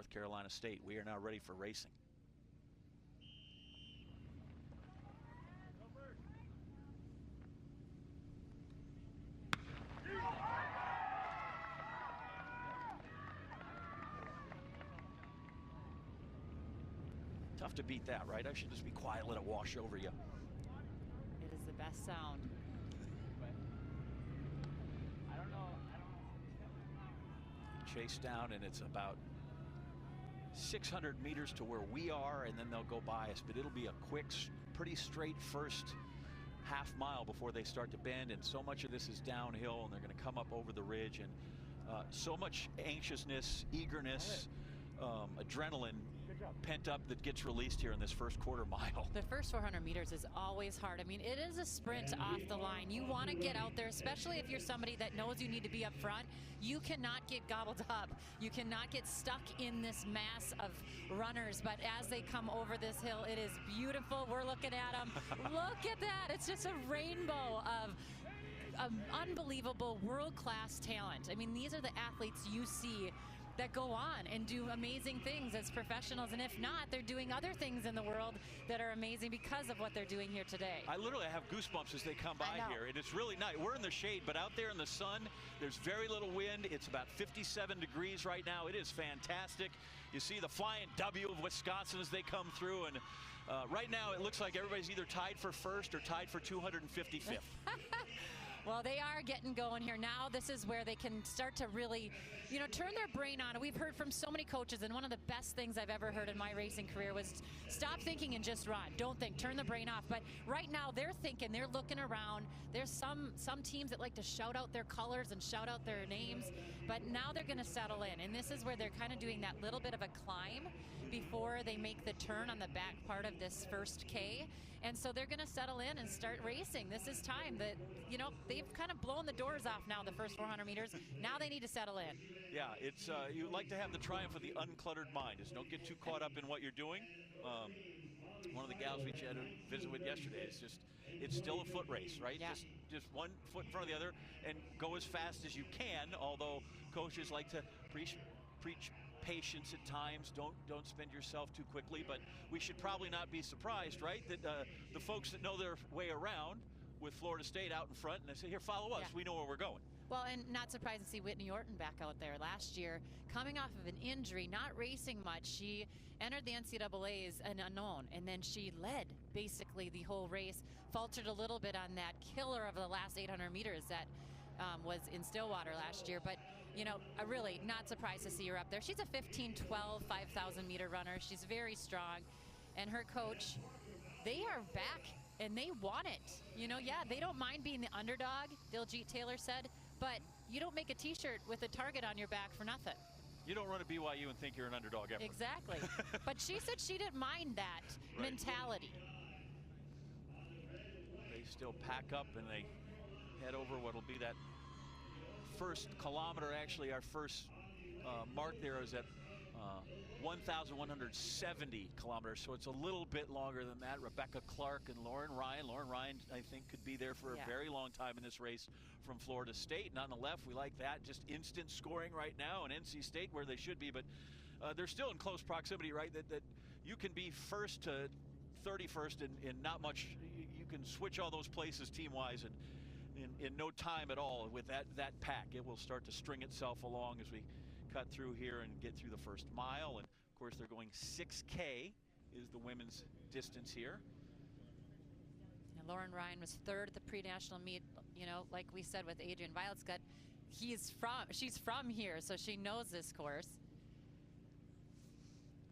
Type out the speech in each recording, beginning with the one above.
North Carolina State. We are now ready for racing. Tough to beat that, right? I should just be quiet, let it wash over you. It is the best sound. I don't know. Chase down, and it's about 600 meters to where we are, and then they'll go by us. But it'll be a quick, pretty straight first half mile before they start to bend, and so much of this is downhill, and they're going to come up over the ridge, and so much anxiousness, eagerness, adrenaline pent up that gets released here in this first quarter mile. The first 400 meters is always hard. I mean, it is a sprint off the line. You want to get out there, especially if you're somebody that knows you need to be up front. You cannot get gobbled up. You cannot get stuck in this mass of runners. But as they come over this hill, it is beautiful. We're looking at them. Look at that. It's just a rainbow of unbelievable world-class talent. I mean, these are the athletes you see that go on and do amazing things as professionals, and if not, they're doing other things in the world that are amazing because of what they're doing here today. I literally have goosebumps as they come by here, and it's really nice. We're in the shade, but out there in the sun, there's very little wind. It's about 57 degrees right now. It is fantastic. You see the flying W of Wisconsin as they come through, and right now it looks like everybody's either tied for first or tied for 255th. Well, they are getting going here now. This is where they can start to really, you know, turn their brain on. We've heard from so many coaches, and one of the best things I've ever heard in my racing career was stop thinking and just run. Don't think, turn the brain off. But right now they're thinking, they're looking around. There's some teams that like to shout out their colors and shout out their names, but now they're gonna settle in. And this is where they're kind of doing that little bit of a climb before they make the turn on the back part of this first K. And so they're gonna settle in and start racing. This is time that, you know, they've kind of blown the doors off now, the first 400 meters. Now they need to settle in. Yeah, it's you like to have the triumph of the uncluttered mind. Just don't get too caught up in what you're doing. One of the gals we had a visit with yesterday is just, it's still a foot race, right? Yeah. Just one foot in front of the other and go as fast as you can, although coaches like to preach patience at times. Don't spend yourself too quickly, but we should probably not be surprised, right? That the folks that know their way around with Florida State out in front, and they say, here, follow us. Yeah. We know where we're going. Well, and not surprised to see Whitney Orton back out there last year, coming off of an injury, not racing much. She entered the NCAAs an unknown, and then she led basically the whole race, faltered a little bit on that killer of the last 800 meters that was in Stillwater last year. But, you know, I'm really not surprised to see her up there. She's a 15-12 5,000 meter runner. She's very strong, and her coach, they are back. And they want it. You know, yeah, they don't mind being the underdog, Diljeet Taylor said, but you don't make a t-shirt with a target on your back for nothing. You don't run a BYU and think you're an underdog ever. Exactly. But she said she didn't mind that mentality. They still pack up and they head over what will be that first kilometer. Actually, our first mark there is at 1,170 kilometers, so it's a little bit longer than that. Rebecca Clark and Lauren Ryan. Lauren Ryan, I think, could be there for a very long time in this race from Florida State. And on the left, we like that. Just instant scoring right now, and NC State where they should be, but they're still in close proximity, right? That you can be first to 31st in not much. You can switch all those places team-wise and in no time at all with that pack. It will start to string itself along as we cut through here and get through the first mile. And of course they're going 6K is the women's distance here. And Lauren Ryan was third at the pre-national meet. You know, like we said with Adrian Violetscott, she's from here, so she knows this course.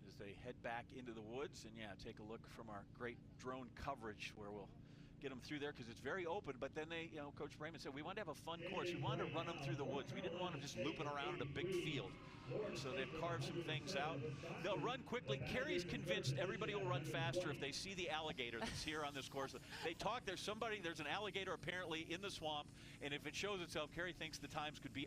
As they head back into the woods, and yeah, take a look from our great drone coverage where we'll get them through there because it's very open. But then they, you know, Coach Brayman said we wanted to have a fun course. We wanted to run them through the woods. We didn't want them just looping around in a big field. And so they've carved some things out. They'll run quickly. Carrie's convinced everybody will run faster if they see the alligator that's here on this course. They talk, there's an alligator apparently in the swamp, and if it shows itself, Carrie thinks the times could be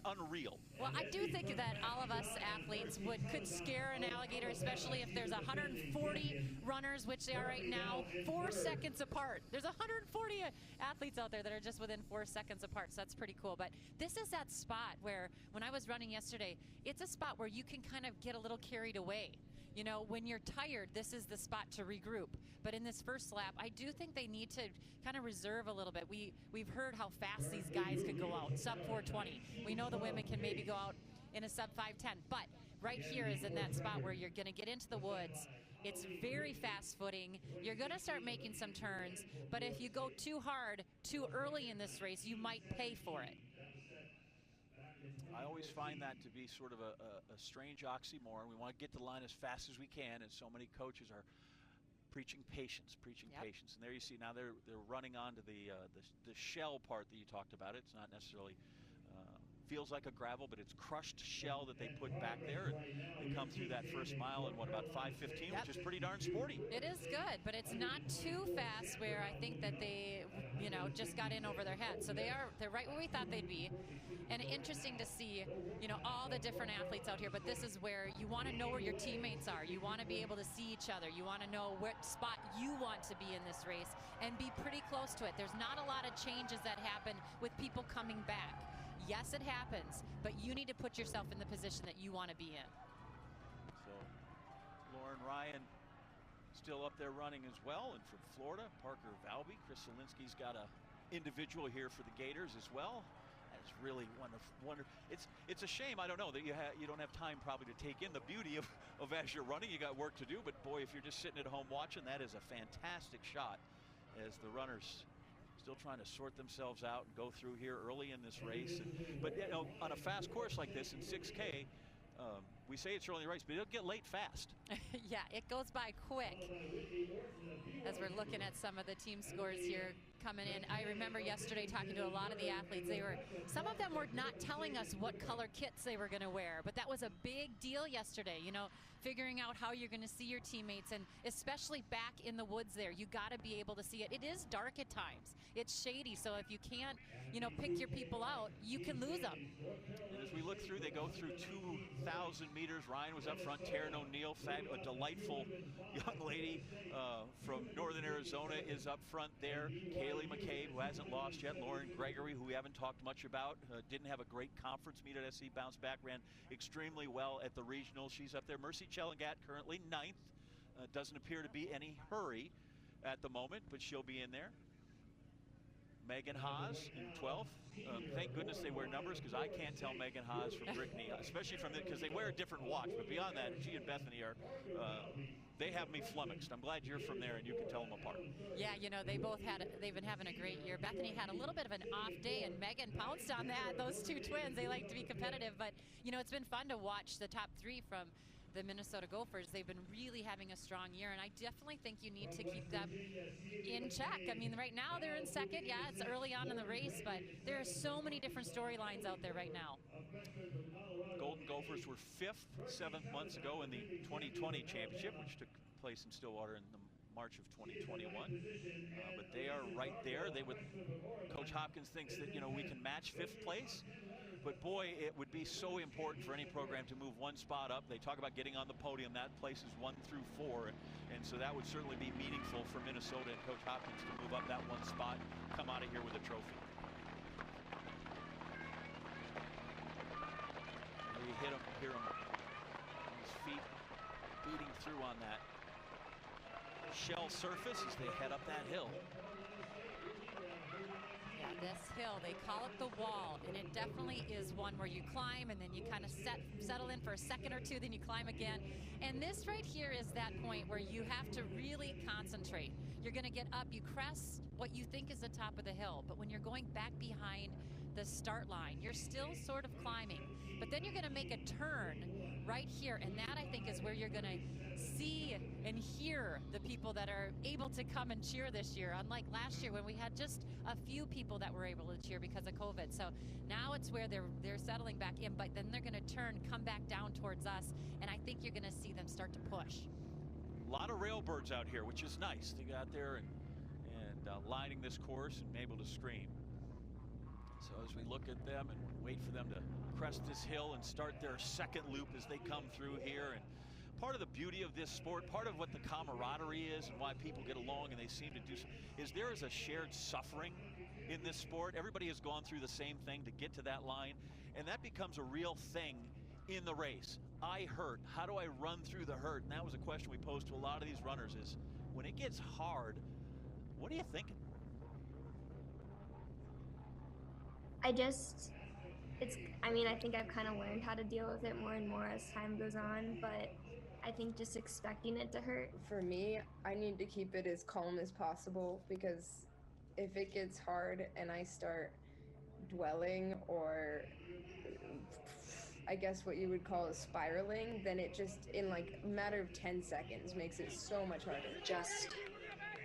unreal. Well, I do think that all of us athletes athletes could scare an alligator, especially if there's 140 runners, which they are right now, 4 seconds apart. There's 140 athletes out there that are just within 4 seconds apart, so that's pretty cool. But this is that spot where, when I was running yesterday, it's a spot where you can kind of get a little carried away. You know, when you're tired, this is the spot to regroup. But in this first lap, I do think they need to kind of reserve a little bit. We've heard how fast these guys can go out, sub 4:20. We know the women can maybe go out in a sub 5:10, but right here is in that spot where you're going to get into the woods. It's very fast footing. You're going to start making some turns, but if you go too hard, too early in this race, you might pay for it. I always find that to be sort of a strange oxymoron. We want to get to the line as fast as we can, and so many coaches are preaching patience, patience. And there you see now they're running onto the shell part that you talked about. It's not necessarily feels like a gravel, but it's crushed shell that they put back there, and they come through that first mile in what, about 5:15, which is pretty darn sporty. It is good, but it's not too fast where I think that they, you know, just got in over their head. So they're right where we thought they'd be. And interesting to see, you know, all the different athletes out here, but this is where you want to know where your teammates are. You want to be able to see each other. You want to know what spot you want to be in this race and be pretty close to it. There's not a lot of changes that happen with people coming back. Yes, it happens, but you need to put yourself in the position that you want to be in. So Lauren Ryan still up there running as well, and from Florida, Parker Valby. Chris Zielinski's got a individual here for the Gators as well. That's really wonderful. It's a shame, I don't know, that you don't have time probably to take in the beauty of as you're running. You got work to do, but boy, if you're just sitting at home watching, that is a fantastic shot as the runners still trying to sort themselves out and go through here early in this race. But you know, on a fast course like this in 6K, we say it's early in the race, but it'll get late fast. Yeah, it goes by quick. As we're looking at some of the team scores here coming in, I remember yesterday talking to a lot of the athletes. Some of them were not telling us what color kits they were going to wear, but that was a big deal yesterday. You know, figuring out how you're going to see your teammates, and especially back in the woods there, you got to be able to see it. It is dark at times. It's shady, so if you can't, you know, pick your people out, you can lose them. And as we look through, they go through 2,000 meters. Ryan was up front. Taryn O'Neill, a delightful young lady from Northern Arizona, is up front there. Kaylee McCabe, who hasn't lost yet. Lauren Gregory, who we haven't talked much about, didn't have a great conference meet at SC, bounced back, ran extremely well at the regional. She's up there. Mercy Chelangat, currently 9th. Doesn't appear to be any hurry at the moment, but she'll be in there. Megan Haas in 12th. Thank goodness they wear numbers, because I can't tell Megan Haas from Brittany, especially from because they wear a different watch. But beyond that, she and Bethany are, they have me flummoxed. I'm glad you're from there and you can tell them apart. Yeah, you know, they've been having a great year. Bethany had a little bit of an off day, and Megan pounced on that. Those two twins, they like to be competitive. But, you know, it's been fun to watch the top three from the Minnesota Gophers. They've been really having a strong year, and I definitely think you need to keep them in check. I mean, right now they're in second. Yeah, it's early on in the race, but there are so many different storylines out there right now. Golden Gophers were 5th 7 months ago in the 2020 championship, which took place in Stillwater in the March of 2021. But they are right there. Coach Hopkins thinks that, you know, we can match 5th place. But boy, it would be so important for any program to move one spot up. They talk about getting on the podium. That place is 1 through 4. And so that would certainly be meaningful for Minnesota and Coach Hopkins to move up that one spot, come out of here with a trophy. You hear him on his feet beating through on that shell surface as they head up that hill. This hill, they call it the wall, and it definitely is one where you climb and then you kind of settle in for a second or two, then you climb again. And this right here is that point where you have to really concentrate. You're going to get up, you crest what you think is the top of the hill, but when you're going back behind the start line, you're still sort of climbing. But then you're going to make a turn right here, and that I think is where you're going to see and hear the people that are able to come and cheer this year, unlike last year when we had just a few people that were able to cheer because of COVID. So now it's where they're settling back in, but then they're going to come back down towards us, and I think you're going to see them start to push. A lot of railbirds out here, which is nice. They got there and lining this course and able to scream. So as we look at them and wait for them to crest this hill and start their second loop as they come through here. And part of the beauty of this sport, part of what the camaraderie is and why people get along and they seem to do so, is there is a shared suffering in this sport. Everybody has gone through the same thing to get to that line, and that becomes a real thing in the race. I hurt. How do I run through the hurt? And that was a question we posed to a lot of these runners is, when it gets hard, what are you thinking? I think I've kind of learned how to deal with it more and more as time goes on, but I think just expecting it to hurt. For me, I need to keep it as calm as possible, because if it gets hard and I start dwelling, or I guess what you would call a spiraling, then it just, in like a matter of 10 seconds, makes it so much harder.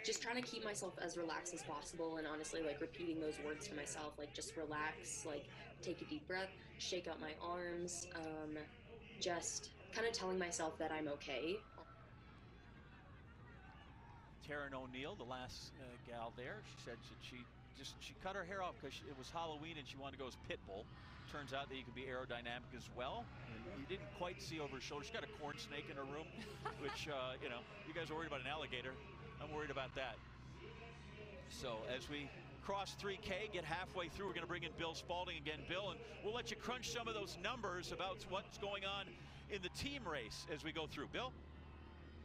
Just trying to keep myself as relaxed as possible, and honestly, like, repeating those words to myself, like, just relax, like, take a deep breath, shake out my arms, just kind of telling myself that I'm okay. Taryn O'Neill, the last gal there, she said that she cut her hair off because it was Halloween and she wanted to go as Pitbull. Turns out that you can be aerodynamic as well. And you didn't quite see over her shoulder. She's got a corn snake in her room, which, you know, you guys are worried about an alligator. I'm worried about that. So as we cross 3K, get halfway through, we're going to bring in Bill Spalding again. Bill, and we'll let you crunch some of those numbers about what's going on in the team race as we go through. Bill?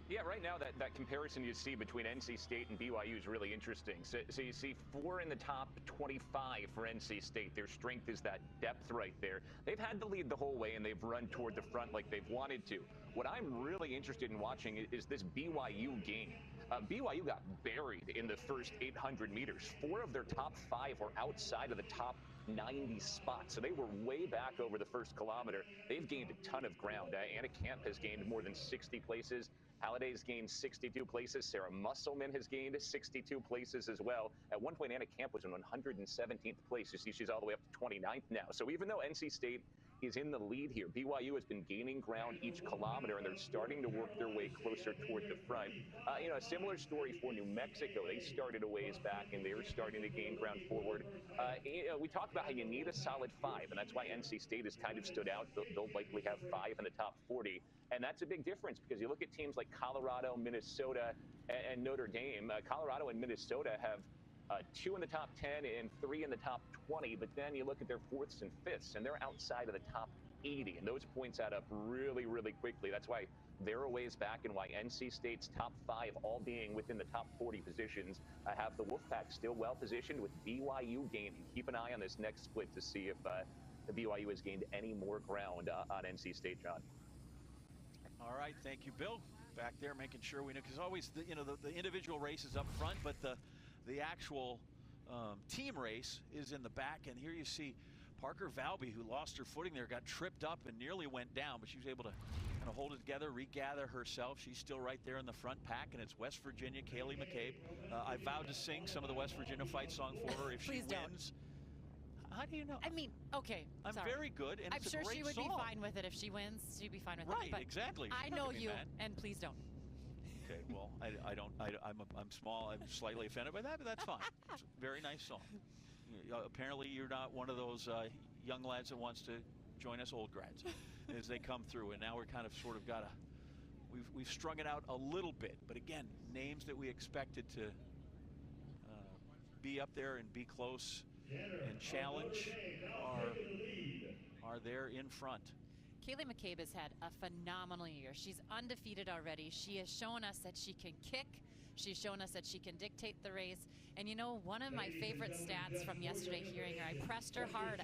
Yeah, right now that comparison you see between NC State and BYU is really interesting. So you see 4 in the top 25 for NC State. Their strength is that depth right there. They've had the lead the whole way, and they've run toward the front like they've wanted to. What I'm really interested in watching is this BYU game. BYU got buried in the first 800 meters. 4 of their top 5 were outside of the top 90 spots, so they were way back over the first kilometer. They've gained a ton of ground. Anna Camp has gained more than 60 places. Halliday's gained 62 places. Sarah Musselman has gained 62 places as well. At one point, Anna Camp was in 117th place. You see, she's all the way up to 29th now. So even though NC State is in the lead here, BYU has been gaining ground each kilometer, and they're starting to work their way closer toward the front. You know, a similar story for New Mexico. They started a ways back, and they're starting to gain ground forward. You know, we talked about how you need a solid 5, and that's why NC State has kind of stood out. They'll likely have 5 in the top 40. And that's a big difference, because you look at teams like Colorado, Minnesota, and Notre Dame. Colorado and Minnesota have 2 in the top 10 and 3 in the top 20, but then you look at their 4ths and 5ths, and they're outside of the top 80, and those points add up really, really quickly. That's why they're a ways back, and why NC State's top 5, all being within the top 40 positions, have the Wolfpack still well positioned, with BYU gaining. Keep an eye on this next split to see if the BYU has gained any more ground on NC State, John. All right, thank you, Bill. Back there making sure we know, because always the individual race is up front, but the actual team race is in the back. And here you see Parker Valby, who lost her footing there, got tripped up and nearly went down, but she was able to kind of hold it together, regather herself. She's still right there in the front pack, and it's West Virginia, Kaylee McCabe. I vowed to sing some of the West Virginia fight song for her if she wins. Don't. How do you know? I mean, okay. I'm very good, and I'm it's sure a great she would song. be fine with it if she wins. She'd be fine with it. Right, But exactly. I know you, and please don't. Okay, well, I'm small. I'm slightly offended by that, but that's fine. It's a very nice song. Apparently, you're not one of those young lads that wants to join us old grads as they come through, and now we're kind of sort of got we've strung it out a little bit, but again, names that we expected to be up there and be close and challenge are there in front. Kaylee McCabe has had a phenomenal year. She's undefeated already. She has shown us that she can kick. She's shown us that she can dictate the race. And you know, one of my favorite stats from yesterday hearing her, I pressed her hard.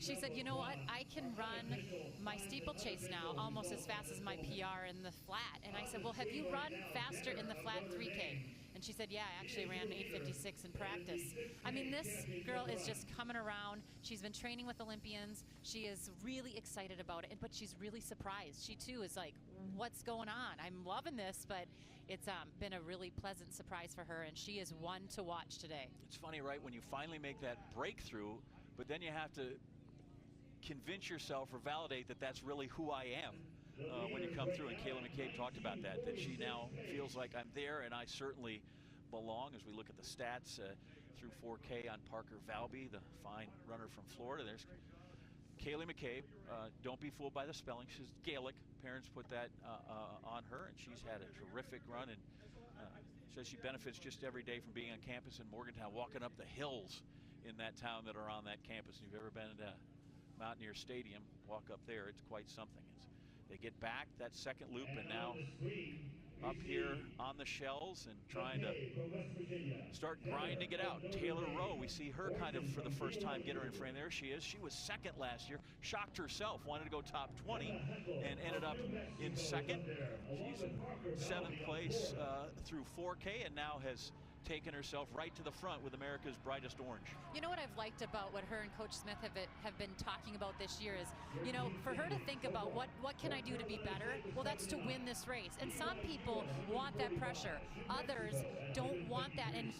She said, you know what? I can run my steeplechase now almost as fast as my PR in the flat. And I said, well, have you run faster in the flat 3K? And she said, yeah, I actually ran 8:56 in practice. I mean, this girl is just coming around. She's been training with Olympians. She is really excited about it, but she's really surprised. She, too, is like, what's going on? I'm loving this, but it's been a really pleasant surprise for her, and she is one to watch today. It's funny, right, when you finally make that breakthrough, but then you have to convince yourself or validate that that's really who I am. When you come through, and Kayla McCabe talked about that she now feels like I'm there, and I certainly belong. As we look at the stats through 4K on Parker Valby, the fine runner from Florida. There's Kaylee McCabe, don't be fooled by the spelling. She's Gaelic. Parents put that on her, and she's had a terrific run, and says she benefits just every day from being on campus in Morgantown, walking up the hills in that town that are on that campus. If you've ever been to Mountaineer Stadium, walk up there. It's quite something. They get back that second loop, and now up here on the shells and trying to start grinding it out. Taylor Rowe, we see her kind of for the first time get her in frame. There she is. She was second last year, shocked herself, wanted to go top 20 and ended up in second. She's in 7th place through 4K and now has taken herself right to the front with America's brightest orange. You know what I've liked about what her and Coach Smith have been talking about this year is, you know, for her to think about what can I do to be better? Well, that's to win this race. And some people want that pressure. Others don't want that. And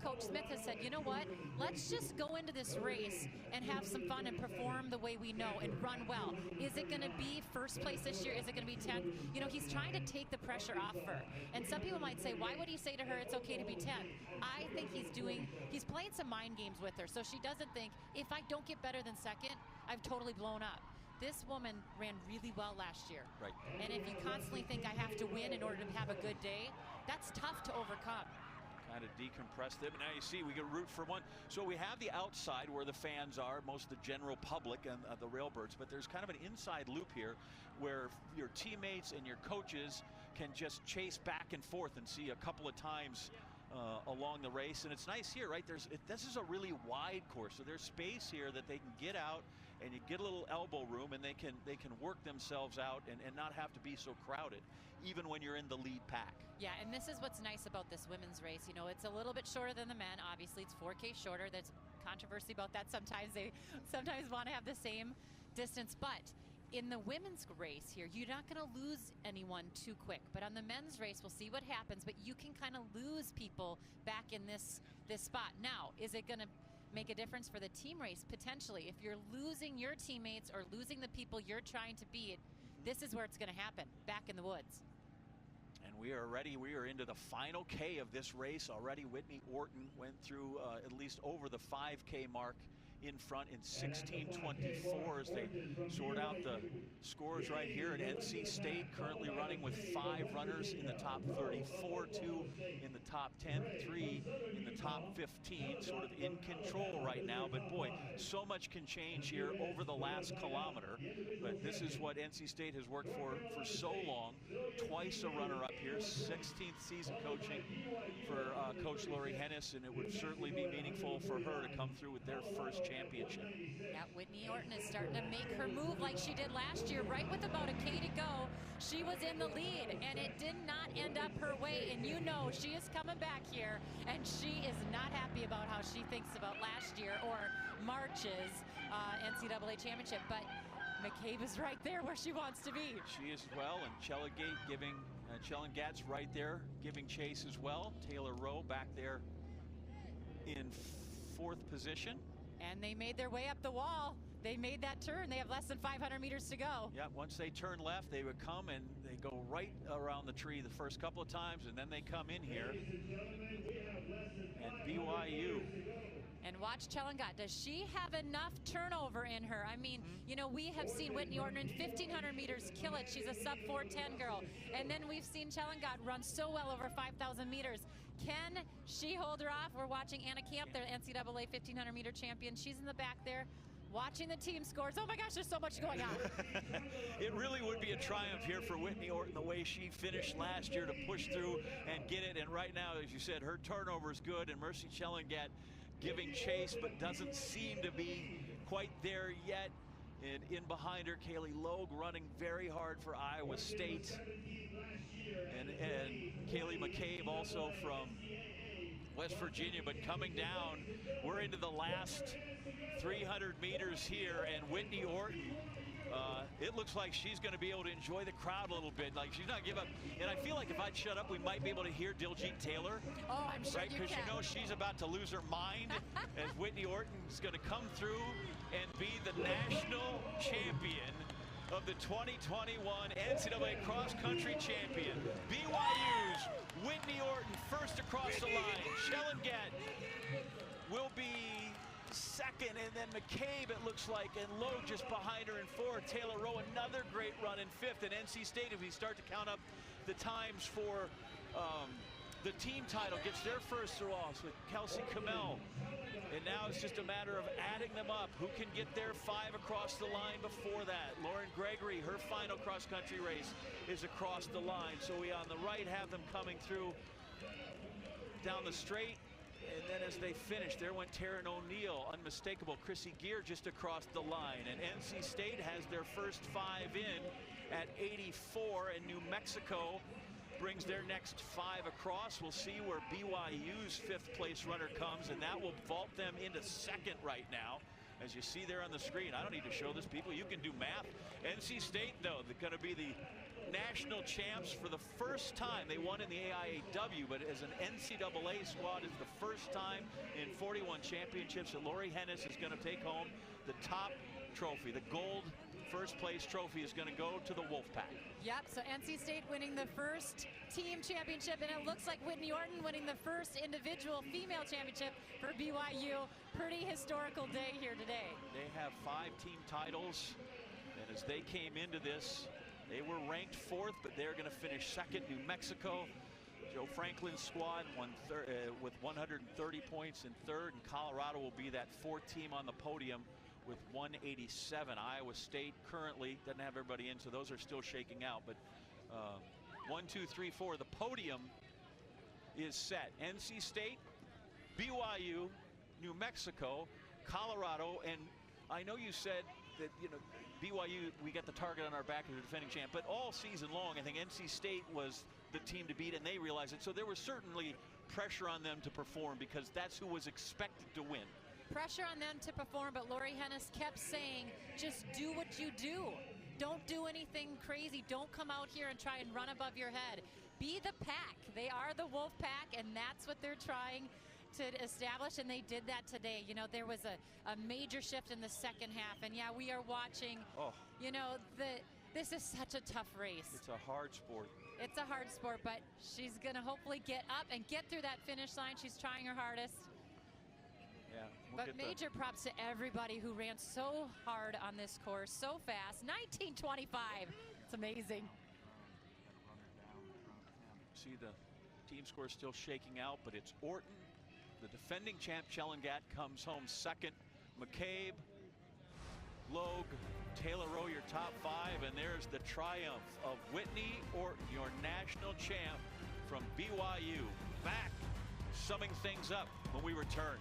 Coach Smith has said, you know what? Let's just go into this race and have some fun and perform the way we know and run well. Is it going to be first place this year? Is it going to be 10th? You know, he's trying to take the pressure off her. And some people might say, why would he say to her it's okay to be 10th? I think he's playing some mind games with her, so she doesn't think, if I don't get better than second, I've totally blown up. This woman ran really well last year. Right. And if you constantly think I have to win in order to have a good day, that's tough to overcome. Kind of decompress them. Now you see we get root for one. So we have the outside where the fans are, most of the general public and the Railbirds, but there's kind of an inside loop here where your teammates and your coaches can just chase back and forth and see a couple of times along the race. And it's nice here, right? This is a really wide course, so there's space here that they can get out and you get a little elbow room, and they can work themselves out and not have to be so crowded, even when you're in the lead pack. Yeah, and this is what's nice about this women's race. You know, it's a little bit shorter than the men. Obviously, it's 4K shorter. There's controversy about that. Sometimes they want to have the same distance, but in the women's race here, you're not going to lose anyone too quick. But on the men's race, we'll see what happens. But you can kind of lose people back in this spot. Now, is it going to make a difference for the team race? Potentially. If you're losing your teammates or losing the people you're trying to beat, this is where it's going to happen, back in the woods. And we are ready. We are into the final K of this race already. Whitney Orton went through at least over the 5K mark in front in 16:24 as they sort out the scores right here at NC State, currently running with 5 runners in the top 34, 2 in the top 10, 3 in the top 15, sort of in control right now. But boy, so much can change here over the last kilometer. But this is what NC State has worked for so long. Twice a runner-up here, 16th season coaching for Coach Lori Hennis, and it would certainly be meaningful for her to come through with their first championship. Yeah, Whitney Orton is starting to make her move like she did last year. Right with about a K to go, she was in the lead, and it did not end up her way. And you know she is coming back here, and she is not happy about how she thinks about last year or March's NCAA championship. But McCabe is right there where she wants to be. She is as well, and Chellengat's right there giving chase as well. Taylor Rowe back there in 4th position. And they made their way up the wall. They made that turn. They have less than 500 meters to go. Yeah, once they turn left, they would come and they go right around the tree the first couple of times, and then they come in here. And BYU. And watch Chellengat. Does she have enough turnover in her? I mean, you know, we have seen Whitney Orton in 1,500 meters kill it. She's a sub 4:10 girl. And then we've seen Chellengat run so well over 5,000 meters. Can she hold her off? We're watching Anna Camp, the NCAA 1,500 meter champion. She's in the back there watching the team scores. Oh my gosh, there's so much going on. It really would be a triumph here for Whitney Orton, the way she finished last year to push through and get it. And right now, as you said, her turnover is good, and Mercy Chellengat giving chase, but doesn't seem to be quite there yet. And in behind her, Kaylee Logue running very hard for Iowa State. And Kaylee McCabe also from West Virginia, but coming down, we're into the last 300 meters here, and Whitney Orton, it looks like she's going to be able to enjoy the crowd a little bit. Like, she's not giving up. And I feel like if I'd shut up, we might be able to hear Diljeet Taylor. Oh, I'm sure right? you Because can. you know she's about to lose her mind as Whitney Orton is going to come through and be the national champion of the 2021 NCAA cross-country champion. BYU's Whitney Orton first across the line. Chellengat will be second, and then McCabe, it looks like, and Logue just behind her in fourth. Taylor Rowe, another great run in fifth. And NC State, if we start to count up the times for the team title, gets their first loss with Kelsey Kamel. And now it's just a matter of adding them up. Who can get their 5 across the line before that? Lauren Gregory, her final cross-country race is across the line. So we on the right have them coming through down the straight. And then as they finish, there went Taryn O'Neill, unmistakable. Chrissy Gear just across the line. And NC State has their first 5 in at 84, and New Mexico brings their next 5 across. We'll see where BYU's 5th place runner comes, and that will vault them into second right now. As you see there on the screen, I don't need to show this, people. You can do math. NC State, though, they're going to be the national champs for the first time. They won in the AIAW, but as an NCAA squad, it's the first time in 41 championships that Lori Hennis is going to take home the top trophy. The gold first place trophy is going to go to the Wolfpack. Yep, so NC State winning the first team championship, and it looks like Whitney Orton winning the first individual female championship for BYU. Pretty historical day here today. They have 5 team titles, and as they came into this, they were ranked 4th, but they're going to finish 2nd. New Mexico, Joe Franklin's squad with 130 points in 3rd, and Colorado will be that 4th team on the podium with 187. Iowa State currently doesn't have everybody in, so those are still shaking out. But 1, 2, 3, 4. The podium is set. NC State, BYU, New Mexico, Colorado, and I know you said that, you know, BYU, we got the target on our back as the defending champ, but all season long, I think NC State was the team to beat, and they realized it. So there was certainly pressure on them to perform because that's who was expected to win. Pressure on them to perform, but Lori Hennis kept saying, just do what you do. Don't do anything crazy. Don't come out here and try and run above your head. Be the pack. They are the wolf pack, and that's what they're trying to establish, and they did that today. You know, there was a major shift in the second half, and yeah, we are watching. You know, this is such a tough race. It's a hard sport. It's a hard sport, but she's going to hopefully get up and get through that finish line. She's trying her hardest. Yeah, but major props to everybody who ran so hard on this course, so fast. 19:25. It's amazing. See the team score still shaking out, but it's Orton, the defending champ. Chellengat comes home 2nd. McCabe, Logue, Taylor Rowe, your top 5, and there's the triumph of Whitney Orton, your national champ from BYU. Back, summing things up when we return.